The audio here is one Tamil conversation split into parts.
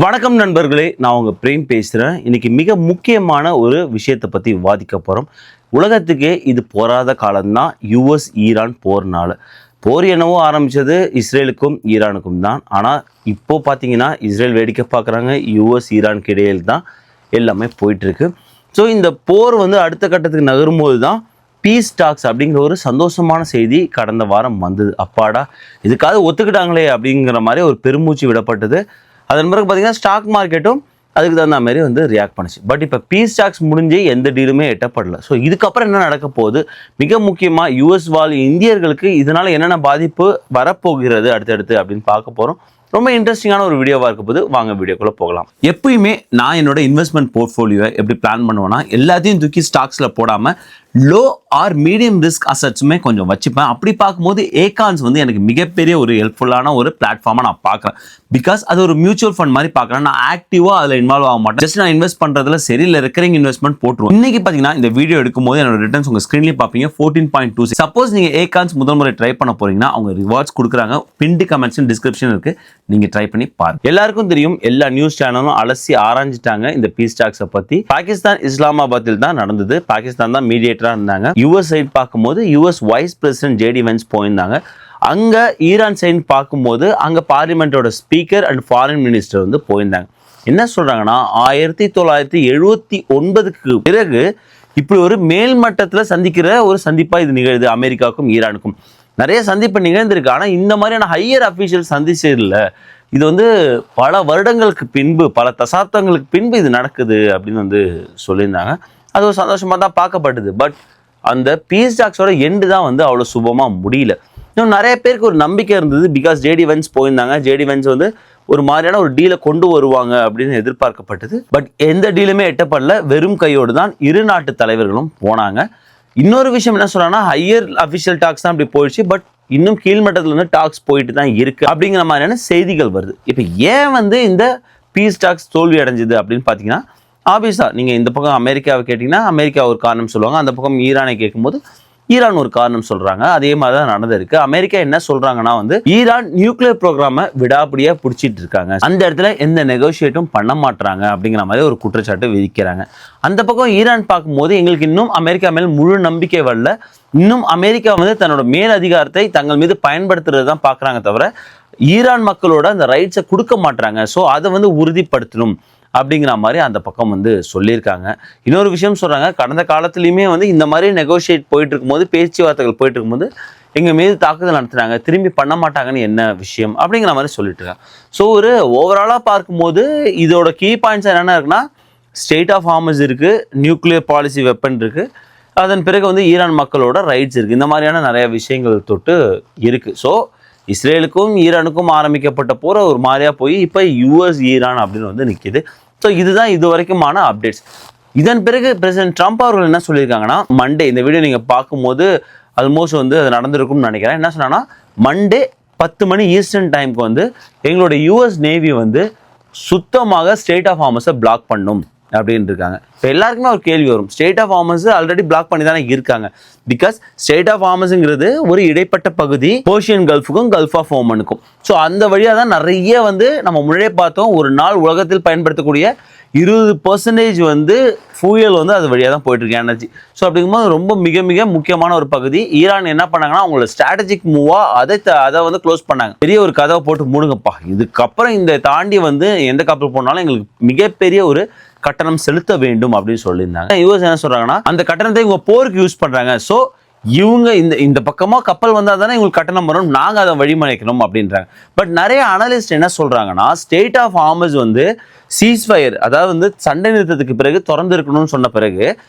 வணக்கம் நண்பர்களே, நான் உங்க பிரேம் பேசுகிறேன். இன்னைக்கு மிக முக்கியமான ஒரு விஷயத்தை பற்றி விவாதிக்க போகிறோம். உலகத்துக்கே இது போராத காலம்தான் யுஎஸ் ஈரான் போர்னால. போர் என்னவோ ஆரம்பித்தது இஸ்ரேலுக்கும் ஈரானுக்கும் தான். ஆனால் இப்போ பார்த்தீங்கன்னா இஸ்ரேல் வேடிக்கை பார்க்குறாங்க, யுஎஸ் ஈரானுக்கு இடையில் தான் எல்லாமே போயிட்டுருக்கு. ஸோ இந்த போர் அடுத்த கட்டத்துக்கு நகரும்போது தான் பீஸ் டாக்ஸ் அப்படிங்கிற ஒரு சந்தோஷமான செய்தி கடந்த வாரம் வந்தது. அப்பாடா, இதுக்காக ஒத்துக்கிட்டாங்களே அப்படிங்கிற மாதிரி ஒரு பெருமூச்சு விடப்பட்டது. அதன் பிறகு பார்த்தீங்கன்னா ஸ்டாக் மார்க்கெட்டும் அதுக்கு தகுந்த மாதிரி ரியாக்ட் பண்ணுச்சு. பட் இப்போ பீஸ் டாக்ஸ் முடிஞ்சு எந்த டீலுமே எட்டப்படல. ஸோ இதுக்கப்புறம் என்ன நடக்க போகுது, மிக முக்கியமாக யுஎஸ் வாழ் இந்தியர்களுக்கு இதனால் என்னென்ன பாதிப்பு வரப்போகிறது அடுத்தடுத்து அப்படின்னு பார்க்க போகிறோம். ரொம்ப இன்ட்ரெஸ்டிங்கான ஒரு வீடியோவாக இருக்க போது வாங்க வீடியோக்குள்ளே போகலாம். எப்பயுமே நான் என்னோட இன்வெஸ்ட்மெண்ட் போர்ட்ஃபோலியோவை எப்படி பிளான் பண்ணுவேன்னா, எல்லாத்தையும் தூக்கி ஸ்டாக்ஸில் போடாமல் லோ ஆர் மீடியம் ரிஸ்க் அசட்ஸுமே கொஞ்சம் வச்சுப்பேன். அப்படி பார்க்கும்போது ஏகான்ஸ் எனக்கு மிகப்பெரிய ஒரு ஹெல்ப்ஃபுல்லான ஒரு பிளாட்ஃபார்மாக நான் பார்க்குறேன். பிகாஸ் அது ஒரு மியூச்சுவல் ஃபண்ட் மாதிரி பார்க்குறேன். நான் ஆக்டிவாக அதில் இன்வால்வ் ஆக மாட்டேன். ஜஸ்ட் நான் இன்வெஸ்ட் பண்ணுறதுல சரி இல்லை ரெக்கரிங் இன்வெஸ்ட்மெண்ட் போட்டுருவோம். இன்னைக்கு பார்த்தீங்கன்னா இந்த வீடியோ எடுக்கும்போது என்னோட ரிட்டர்ன்ஸ் உங்கள் ஸ்க்ரீன்லேயே பார்ப்பீங்க 14.26. சப்போஸ் நீங்கள் ஏகான்ஸ் முதல் முறை ட்ரை பண்ண போறீங்கன்னா அவங்க ரிவார்ட்ஸ் கொடுக்குறாங்க. பின்டு கமெண்ட்ஸ் டிஸ்கிரிப்ஷன் இருக்குது, நீங்கள் ட்ரை பண்ணி பாருங்க. எல்லாருக்கும் தெரியும், எல்லா நியூஸ் சேனலும் அலசி ஆராய்ஞ்சிட்டாங்க இந்த பீஸ் டாக்ஸை பற்றி. பாகிஸ்தான் இஸ்லாமாபாத்தில் தான் நடந்தது. பாகிஸ்தான் தான் மீடியேட்டராக இருந்தாங்க. யுஎஸ் சைட் பார்க்கும்போது US vice president JD Vance போயிருந்தாங்க. அங்கே ஈரான் சைட் பார்க்கும்போது அங்கே பார்லிமெண்ட்டோட ஸ்பீக்கர் அண்ட் ஃபாரின் மினிஸ்டர் போயிருந்தாங்க. என்ன சொல்கிறாங்கன்னா, 1979க்கு பிறகு இப்படி ஒரு மேல்மட்டத்தில் சந்திக்கிற ஒரு சந்திப்பாக இது நிகழுது. அமெரிக்காவுக்கும் ஈரானுக்கும் நிறைய சந்திப்பு நிகழ்ந்திருக்கு. ஆனால் இந்த மாதிரியான ஹையர் அஃபீஷியல் சந்திச்சதில்ல. இது பல வருடங்களுக்கு பின்பு, பல தசாப்தங்களுக்கு பின்பு இது நடக்குது அப்படின்னு சொல்லியிருந்தாங்க. அது ஒரு சந்தோஷமாக தான் பார்க்கப்பட்டது. பட் அந்த பீஸ் டாக்ஸோட எண்டு தான் அவ்வளோ சுபமாக முடியல. இன்னும் நிறைய பேருக்கு ஒரு நம்பிக்கை இருந்தது. பிகாஸ் ஜேடி வென்ஸ் போயிருந்தாங்க. ஜேடி வென்ஸ் ஒரு மாதிரியான ஒரு டீலை கொண்டு வருவாங்க அப்படின்னு எதிர்பார்க்கப்பட்டது. பட் எந்த டீலுமே எட்டப்படல. வெறும் கையோடு தான் இரு நாட்டு தலைவர்களும் போனாங்க. இன்னொரு விஷயம் என்ன சொல்றாங்கன்னா, ஹையர் அஃபிஷியல் டாக்ஸ் தான் அப்படி போயிடுச்சு. பட் இன்னும் கீழ்மட்டத்தில் டாக்ஸ் போயிட்டு தான் இருக்கு அப்படிங்கிற மாதிரியான செய்திகள் வருது. இப்போ ஏன் இந்த பீஸ் டாக்ஸ் தோல்வி அடைஞ்சது அப்படின்னு பார்த்தீங்கன்னா, ஆப்வியஸா நீங்கள் இந்த பக்கம் அமெரிக்காவை கேட்டிங்கன்னா அமெரிக்கா ஒரு காரணம் சொல்லுவாங்க. அந்த பக்கம் ஈரானை கேட்கும்போது ஈரான் ஒரு காரணம் சொல்றாங்க. அதே மாதிரி தான் நடந்திருக்கு. அமெரிக்கா என்ன சொல்றாங்கன்னா, ஈரான் நியூக்ளியர் ப்ரோக்ராமை விடாப்படியா பிடிச்சிட்டு இருக்காங்க. அந்த இடத்துல எந்த நெகோசியேட்டும் பண்ண மாட்டாங்க அப்படிங்கிற மாதிரி ஒரு குற்றச்சாட்டு விதிக்கிறாங்க. அந்த பக்கம் ஈரான் பார்க்கும்போது எங்களுக்கு இன்னும் அமெரிக்கா மேல் முழு நம்பிக்கை வரல. இன்னும் அமெரிக்கா தன்னோட மேல் அதிகாரத்தை தங்கள் மீது பயன்படுத்துறது தான் பார்க்குறாங்க தவிர ஈரான் மக்களோட அந்த ரைட்ஸை கொடுக்க மாட்டாங்க. ஸோ அதை உறுதிப்படுத்தணும் அப்படிங்கிற மாதிரி அந்த பக்கம் சொல்லியிருக்காங்க. இன்னொரு விஷயம் சொல்கிறாங்க, கடந்த காலத்துலேயுமே இந்த மாதிரி நெகோஷியேட் போயிட்டு இருக்கும்போது, பேச்சுவார்த்தைகள் போயிட்டு இருக்கும்போது எங்கள் மீது தாக்குதல் நடத்துனாங்க, திரும்பி பண்ண மாட்டாங்கன்னு என்ன விஷயம் அப்படிங்கிற மாதிரி சொல்லிட்டு இருக்காங்க. ஸோ ஒரு ஓவராலாக பார்க்கும்போது இதோட கீ பாயிண்ட்ஸ் என்னென்ன இருக்குன்னா, ஸ்டேட் ஆஃப் ஹார்மஸ் இருக்குது, நியூக்ளியர் பாலிசி வெப்பன் இருக்குது, அதன் பிறகு ஈரான் மக்களோட ரைட்ஸ் இருக்குது. இந்த மாதிரியான நிறைய விஷயங்கள் தொட்டு இருக்குது. ஸோ இஸ்ரேலுக்கும் ஈரானுக்கும் ஆரம்பிக்கப்பட்ட போற ஒரு மாதிரியாக போய் இப்போ யுஎஸ் ஈரான் அப்படின்னு நிற்கிது. ஸோ இதுதான் இது வரைக்குமான அப்டேட்ஸ். இதன் பிறகு பிரசிடென்ட் ட்ரம்ப் அவர்கள் என்ன சொல்லியிருக்காங்கன்னா, மண்டே இந்த வீடியோ நீங்கள் பார்க்கும்போது ஆல்மோஸ்ட் அது நடந்திருக்கும்னு நினைக்கிறேன். என்ன சொன்னாங்கன்னா, மண்டே 10 மணி ஈஸ்டர்ன் டைமுக்கு எங்களோட யுஎஸ் நேவி சுத்தமாக ஸ்டேட் ஆஃப் ஹார்மஸை பிளாக் பண்ணும் அப்படின்னு இருக்காங்க. இப்போ எல்லாருக்குமே ஒரு கேள்வி வரும், strait of Hormuz already block பண்ணி தானே இருக்காங்க. பிகாஸ் ஸ்டேட் ஆஃப் ஹார்மஸ்ங்கிறது ஒரு இடைப்பட்ட பகுதி பர்ஷியன் கல்ஃபுக்கும் கல்ஃப் ஆஃப் ஓமனுக்கும். ஸோ அந்த வழியாக தான் நிறைய நம்ம முன்னாடியே பார்த்தோம், ஒரு நாள் உலகத்தில் பயன்படுத்தக்கூடிய 20% ஃபியூயல் அது வழியாக தான் போயிட்டு இருக்கு, எனர்ஜி. ஸோ அப்படிங்கும்போது ரொம்ப மிக மிக முக்கியமான ஒரு பகுதி. ஈரான் என்ன பண்ணாங்கன்னா, அவங்களோட ஸ்ட்ராட்டஜிக் மூவாக அதை க்ளோஸ் பண்ணாங்க. பெரிய ஒரு கதவை போட்டு மூடுங்கப்பா, இதுக்கப்புறம் இந்த தாண்டி எந்த கப்பல் போனாலும் எங்களுக்கு மிகப்பெரிய ஒரு கட்டணம் செலுத்த வேண்டும் அப்படின்னு சொல்லியிருந்தாங்க. யுஎஸ் என்ன சொல்றாங்கன்னா, அந்த கட்டணத்தை இவங்க போருக்கு யூஸ் பண்றாங்க. ஸோ இவங்க இந்த பக்கமா கப்பல் வந்தால் தானே இவங்களுக்கு கட்டணம் வரும், நாங்கள் அதை வழிமறைக்கணும் அப்படின்றாங்க. பட் நிறைய அனலிஸ்ட் என்ன சொல்றாங்கன்னா, ஸ்டேட் ஆஃப் ஹார்மஸ் சீஸ்ஃபயர், அதாவது சண்டை நிறுத்தத்துக்கு பிறகு திறந்து இருக்கணும்னு சொன்ன பிறகு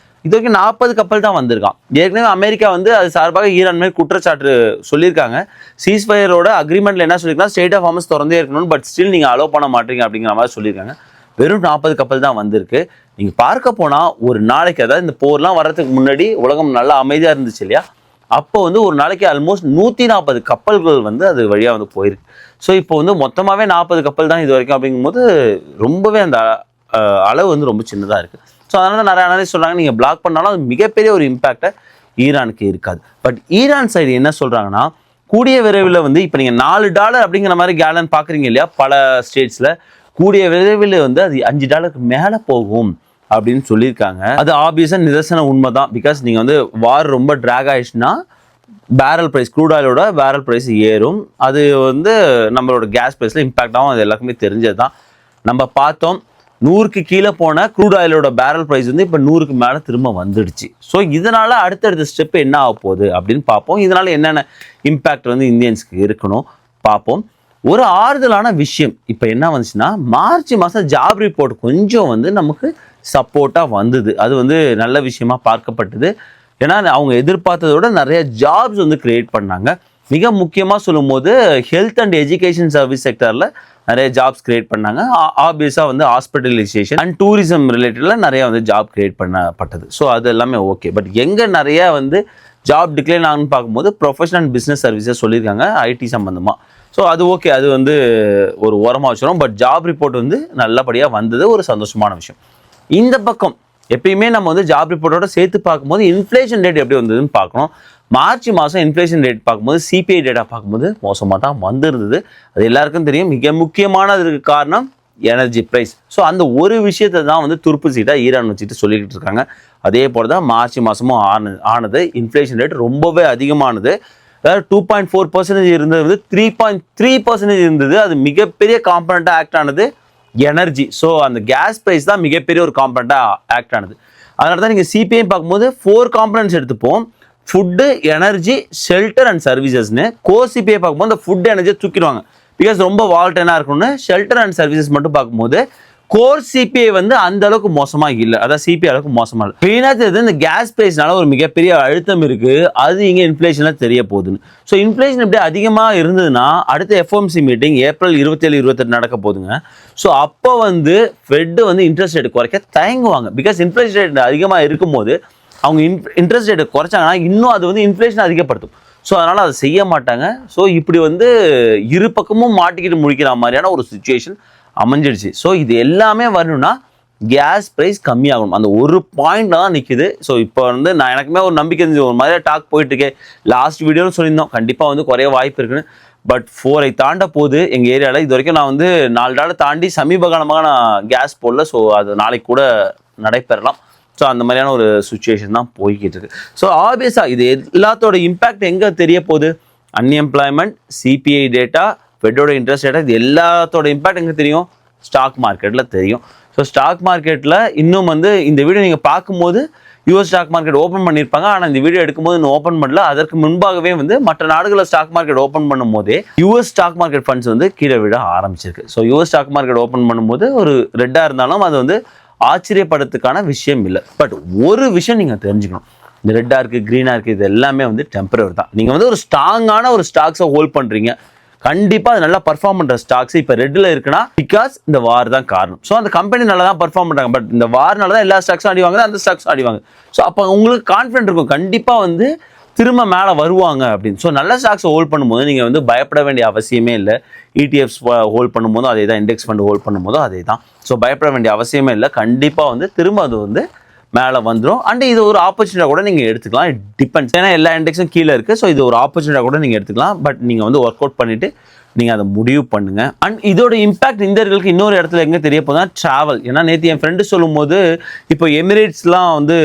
இது வரைக்கும் 40 கப்பல் தான் வந்திருக்கான். ஏற்கனவே அமெரிக்கா அது சார்பாக ஈரான் மேல் குற்றச்சாட்டு சொல்லியிருக்காங்க. சீஸ்ஃபயரோட அக்ரிமெண்ட்ல என்ன சொல்லியிருக்காங்க, ஸ்டேட் ஆஃப் ஹார்மஸ் திறந்தே இருக்கணும், பட் ஸ்டில் நீங்கள் அலோவ் பண்ண மாட்டீங்க அப்படிங்கிற மாதிரி சொல்லியிருக்காங்க. வெறும் 40 கப்பல் தான் வந்திருக்கு. நீங்கள் பார்க்க போனால் ஒரு நாளைக்கு, அதாவது இந்த போர்லாம் வர்றதுக்கு முன்னாடி உலகம் நல்லா அமைதியாக இருந்துச்சு இல்லையா, அப்போ ஒரு நாளைக்கு ஆல்மோஸ்ட் 140 கப்பல்கள் அது வழியாக போயிருக்கு. ஸோ இப்போ மொத்தமாகவே 40 கப்பல் தான் இது வரைக்கும். அப்படிங்கும்போது ரொம்பவே அந்த அளவு ரொம்ப சின்னதாக இருக்குது. ஸோ அதனால தான் நிறைய அனலிஸ்ட் சொல்கிறாங்க, நீங்கள் பிளாக் பண்ணாலும் அது மிகப்பெரிய ஒரு இம்பேக்டை ஈரானுக்கு இருக்காது. பட் ஈரான் சைடு என்ன சொல்கிறாங்கன்னா, கூடிய விரைவில் இப்போ நீங்கள் $4 அப்படிங்கிற மாதிரி கேலன் பார்க்குறீங்க இல்லையா பல ஸ்டேட்ஸில், கூடிய விரைவில் வந்து அது $5 மேலே போகும் அப்படின்னு சொல்லியிருக்காங்க. அது ஆப்வியஸாக நிதர்சன உண்மை தான். பிகாஸ் நீங்கள் வந்து வார் ரொம்ப ட்ராக் ஆயிடுச்சுன்னா பேரல் ப்ரைஸ், க்ரூட் ஆயிலோட பேரல் ப்ரைஸ் ஏறும். அது வந்து நம்மளோட கேஸ் ப்ரைஸில் இம்பாக்ட் ஆகும். அது எல்லாருக்குமே தெரிஞ்சது தான். நம்ம பார்த்தோம் 100க்கு கீழே போன க்ரூட் ஆயிலோட பேரல் ப்ரைஸ் வந்து இப்போ 100க்கு மேலே திரும்ப வந்துடுச்சு. ஸோ இதனால் அடுத்தடுத்த ஸ்டெப் என்ன ஆக போகுது அப்படின்னு பார்ப்போம். இதனால் என்னென்ன இம்பேக்ட் வந்து இந்தியன்ஸ்க்கு இருக்கணும் பார்ப்போம். ஒரு ஆறுதலான விஷயம் இப்போ என்ன வந்துச்சுன்னா, மார்ச் மாதம் ஜாப் ரிப்போர்ட் கொஞ்சம் வந்து நமக்கு சப்போர்ட்டாக வந்தது. அது வந்து நல்ல விஷயமா பார்க்கப்பட்டது. ஏன்னா அவங்க எதிர்பார்த்ததோட நிறைய ஜாப்ஸ் வந்து கிரியேட் பண்ணாங்க. மிக முக்கியமாக சொல்லும் போது ஹெல்த் அண்ட் எஜுகேஷன் சர்வீஸ் செக்டரில் நிறைய ஜாப்ஸ் கிரியேட் பண்ணாங்க. ஆப்வியஸாக வந்து ஹாஸ்பிட்டலைசேஷன் அண்ட் டூரிசம் ரிலேட்டடில் நிறைய வந்து ஜாப் கிரியேட் பண்ணப்பட்டது. ஸோ அது எல்லாமே ஓகே. பட் எங்கே நிறைய வந்து ஜாப் டிக்ளைன் ஆகுன்னு பார்க்கும்போது ப்ரொஃபஷனல் அண்ட் பிஸ்னஸ் சர்வீஸஸ் சொல்லியிருக்காங்க ஐடி சம்மந்தமாக. ஸோ அது ஓகே, அது வந்து ஒரு ஓரமாக வச்சிடும். பட் ஜாப் ரிப்போர்ட் வந்து நல்லபடியாக வந்தது, ஒரு சந்தோஷமான விஷயம். இந்த பக்கம் எப்பயுமே நம்ம வந்து ஜாப் ரிப்போர்ட்டோட சேர்த்து பார்க்கும்போது இன்ஃப்ளேஷன் ரேட் எப்படி வந்ததுன்னு பார்க்கணும். மார்ச் மாதம் இன்ஃப்ளேஷன் ரேட் பார்க்கும்போது சிபிஐ டேட்டா பார்க்கும்போது மோசமாக தான் வந்திருந்தது. அது எல்லாருக்கும் தெரியும். மிக முக்கியமானதுக்கு காரணம் எனர்ஜி ப்ரைஸ். ஸோ அந்த ஒரு விஷயத்தை தான் வந்து துருப்பு சீட்டாக ஈரான் வச்சுட்டு சொல்லிக்கிட்டு இருக்காங்க. அதே போல் தான் மார்ச் மாதமும் ஆனது. இன்ஃப்ளேஷன் ரேட் ரொம்பவே அதிகமானது. அதாவது 2.4% இருந்தது வந்து 3.3% இருந்தது. அது மிகப்பெரிய காம்பனண்ட்டாக ஆக்ட் ஆனது எனர்ஜி. ஸோ அந்த கேஸ் ப்ரைஸ் தான் மிகப்பெரிய ஒரு காம்பனண்ட்டாக ஆக்ட் ஆனது. அதனால தான் நீங்கள் சிபிஐ பார்க்கும்போது 4 காம்பனண்ட்ஸ் எடுத்துப்போம். ஃபுட்டு, எனர்ஜி, ஷெல்டர் அண்ட் சர்வீசஸ்னு. கோர் சிபிஐ பார்க்கும்போது அந்த ஃபுட் எனர்ஜியை தூக்கிடுவாங்க. பிகாஸ் ரொம்ப வால்டனாக இருக்கணும்னு. ஷெல்டர் அண்ட் சர்வீசஸ் மட்டும் பார்க்கும்போது கோர் சிபிஐ வந்து அந்த அளவுக்கு மோசமாக இல்லை. அதாவது சிபிஐ அளவுக்கு மோசமாக இல்லை. மெயினாக தெரியுது இந்த கேஸ் ப்ரைஸ்னால ஒரு மிகப்பெரிய அழுத்தம் இருக்குது. அது இங்கே இன்ஃப்ளேஷனில் தெரிய போகுதுன்னு. ஸோ இன்ஃப்ளேஷன் இப்படி அதிகமாக இருந்ததுன்னா அடுத்த எஃப்ஓஎம்சி மீட்டிங் ஏப்ரல் 27, 28 நடக்க போகுதுங்க. ஸோ அப்போ வந்து ஃபெட் வந்து இன்ட்ரெஸ்ட் ரேட் குறைக்க தயங்குவாங்க. பிகாஸ் இன்ஃப்ளேஷன் ரேட் அதிகமாக இருக்கும்போது அவங்க இன்ட்ரெஸ்ட் ரேட்டை குறைச்சாங்கன்னா இன்னும் அது வந்து இன்ஃப்ளேஷன் அதிகப்படுத்தும். ஸோ அதனால் அதை செய்ய மாட்டாங்க. ஸோ இப்படி வந்து இரு பக்கமும் மாட்டிக்கிட்டு முடிக்கிற மாதிரியான ஒரு சுச்சுவேஷன் அமைஞ்சிடுச்சு. ஸோ இது எல்லாமே வரணும்னா கேஸ் ப்ரைஸ் கம்மியாகணும். அந்த ஒரு பாயிண்ட்ல தான் நிற்குது. ஸோ இப்போ வந்து நான் எனக்குமே ஒரு நம்பிக்கை இருந்துச்சு. ஒரு மாதிரியா டாக் போயிட்டுருக்கேன். லாஸ்ட் வீடியோவில் சொல்லியிருந்தோம் கண்டிப்பாக வந்து குறைய வாய்ப்பு இருக்குன்னு. பட் 4 தாண்ட போகுது எங்கள் ஏரியாவில். இது வரைக்கும் நான் வந்து $4 தாண்டி சமீப காலமாக நான் கேஸ் போடல. ஸோ அது நாளைக்கு கூட நடைபெறலாம். ஸோ அந்த மாதிரியான ஒரு சுச்சுவேஷன் தான் போய்கிட்டு இருக்கு. ஸோ ஆப்வியஸாக இது எல்லாத்தோட இம்பேக்ட் எங்கே தெரிய போகுது? அன்எம்ப்ளாய்மெண்ட், சிபிஐ டேட்டா, ஃபெட்டோட இன்ட்ரெஸ்ட் ரேட், இது எல்லாத்தோட இம்பாக்ட் எங்கே தெரியும்? ஸ்டாக் மார்க்கெட்டில் தெரியும். ஸோ ஸ்டாக் மார்க்கெட்டில் இன்னும் வந்து இந்த வீடியோ நீங்கள் பார்க்கும்போது யூஎஸ் ஸ்டாக் மார்க்கெட் ஓப்பன் பண்ணியிருப்பாங்க. ஆனால் இந்த வீடியோ எடுக்கும்போது இன்னும் ஓப்பன் பண்ணல. அதற்கு முன்பாகவே வந்து மற்ற நாடுகளில் ஸ்டாக் மார்க்கெட் ஓப்பன் பண்ணும் போதே யூஎஸ் ஸ்டாக் மார்க்கெட் ஃபண்ட்ஸ் வந்து கீழே விட ஆரம்பிச்சிருக்கு. So US stock market open பண்ணும்போது ஒரு ரெட்டாக இருந்தாலும் அது வந்து ஆச்சரியப்படுறதுக்கான விஷயம் இல்லை. பட் ஒரு விஷயம் நீங்கள் தெரிஞ்சுக்கணும். இந்த ரெட்டாக இருக்குது, க்ரீனாக இருக்குது, இது எல்லாமே வந்து டெம்பரரி தான். நீங்கள் வந்து ஒரு ஸ்ட்ராங்கான ஒரு ஸ்டாக்ஸை ஹோல்ட் பண்ணுறீங்க. கண்டிப்பாக அது நல்லா பர்ஃபார்ம் பண்ணுற ஸ்டாக்ஸ் இப்போ ரெட்டில் இருக்குன்னா பிகாஸ் இந்த வார் தான் காரணம். ஸோ அந்த கம்பெனி நல்லா தான் பர்ஃபார்ம் பண்ணுறாங்க. பட் இந்த வார்னால தான் எல்லா ஸ்டாக்ஸும் அடிவாங்க, அந்த ஸ்டாக்ஸும் அடிவாங்க. ஸோ அப்போ உங்களுக்கு கான்ஃபிடென்ட் இருக்கும் கண்டிப்பாக வந்து திரும்ப மேலே வருவாங்க அப்படின்னு. ஸோ நல்ல ஸ்டாக்ஸை ஹோல்ட் பண்ணும்போது நீங்கள் வந்து பயப்பட வேண்டிய அவசியமே இல்லை. இடிஎஃப்ஸ் ஹோல்ட் பண்ணும்போதும் அதே தான், இண்டெக்ஸ் ஃபண்ட் ஹோல்ட் பண்ணும்போதும் அதே தான். ஸோ பயப்பட வேண்டிய அவசியமே இல்லை. கண்டிப்பாக வந்து திரும்ப அது வந்து மேலே வந்துடும். அண்ட் இது ஒரு ஆப்பர்ச்சுனிட்டியாக கூட நீங்கள் எடுத்துக்கலாம். It depends. ஏன்னா எல்லா இண்டெக்ஸும் கீழே இருக்குது. ஸோ இது ஒரு ஆப்பர்ச்சுனிட்டியாக கூட நீங்கள் எடுத்துக்கலாம். பட் நீங்கள் வந்து ஒர்க் அவுட் பண்ணிவிட்டு நீங்கள் அதை முடிவு பண்ணுங்கள். அண்ட் இதோட இம்பாக்ட் இந்தியர்களுக்கு இன்னொரு இடத்துல எங்கே தெரிய போகுதுன்னா ட்ராவல். ஏன்னா நேற்று என் ஃப்ரெண்டு சொல்லும் போது இப்போ எமிரேட்ஸ்லாம் வந்து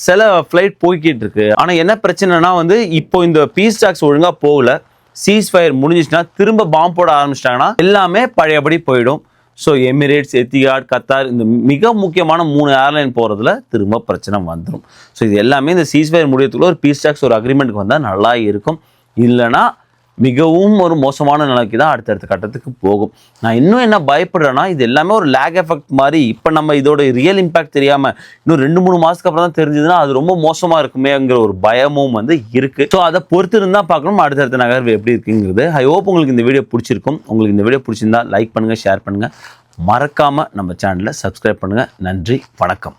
சில ஃப்ளைட் போய்கிட்டு இருக்கு. ஆனால் என்ன பிரச்சனைனா வந்து இப்போ இந்த பீஸ் டாக்ஸ் ஒழுங்காக போகல. சீஸ் ஃபயர் முடிஞ்சிச்சுன்னா திரும்ப பாம்பு போட ஆரம்பிச்சிட்டாங்கன்னா எல்லாமே பழையபடி போயிடும். ஸோ எமிரேட்ஸ், எத்திஹாட், கத்தார், இந்த மிக முக்கியமான 3 ஏர்லைன் போகிறதுல திரும்ப பிரச்சனை வந்துடும். ஸோ இது எல்லாமே இந்த சீஸ் ஃபயர் முடியறதுக்குள்ள ஒரு பீஸ் டாக்ஸ் ஒரு அக்ரிமெண்ட்டுக்கு வந்தால் நல்லா இருக்கும். இல்லைனா மிகவும் ஒரு மோசமான நிலைக்கு தான் அடுத்தடுத்த கட்டத்துக்கு போகும். நான் இன்னும் என்ன பயப்படுறேன்னா இது எல்லாமே ஒரு லேக் எஃபெக்ட் மாதிரி. இப்போ நம்ம இதோட ரியல் இம்பாக்ட் தெரியாமல் இன்னும் 2-3 மாதத்துக்கு அப்புறம் தான் தெரிஞ்சதுன்னா அது ரொம்ப மோசமாக இருக்குமேங்கிற ஒரு பயமும் வந்து இருக்குது. ஸோ அதை பொறுத்து இருந்தால் பார்க்கணும் அடுத்தடுத்த நகர்வு எப்படி இருக்குங்கிறது. ஐ ஹோப் உங்களுக்கு இந்த வீடியோ பிடிச்சிருக்கும். உங்களுக்கு இந்த வீடியோ பிடிச்சிருந்தா லைக் பண்ணுங்கள், ஷேர் பண்ணுங்கள். மறக்காமல் நம்ம சேனலை சப்ஸ்கிரைப் பண்ணுங்கள். நன்றி, வணக்கம்.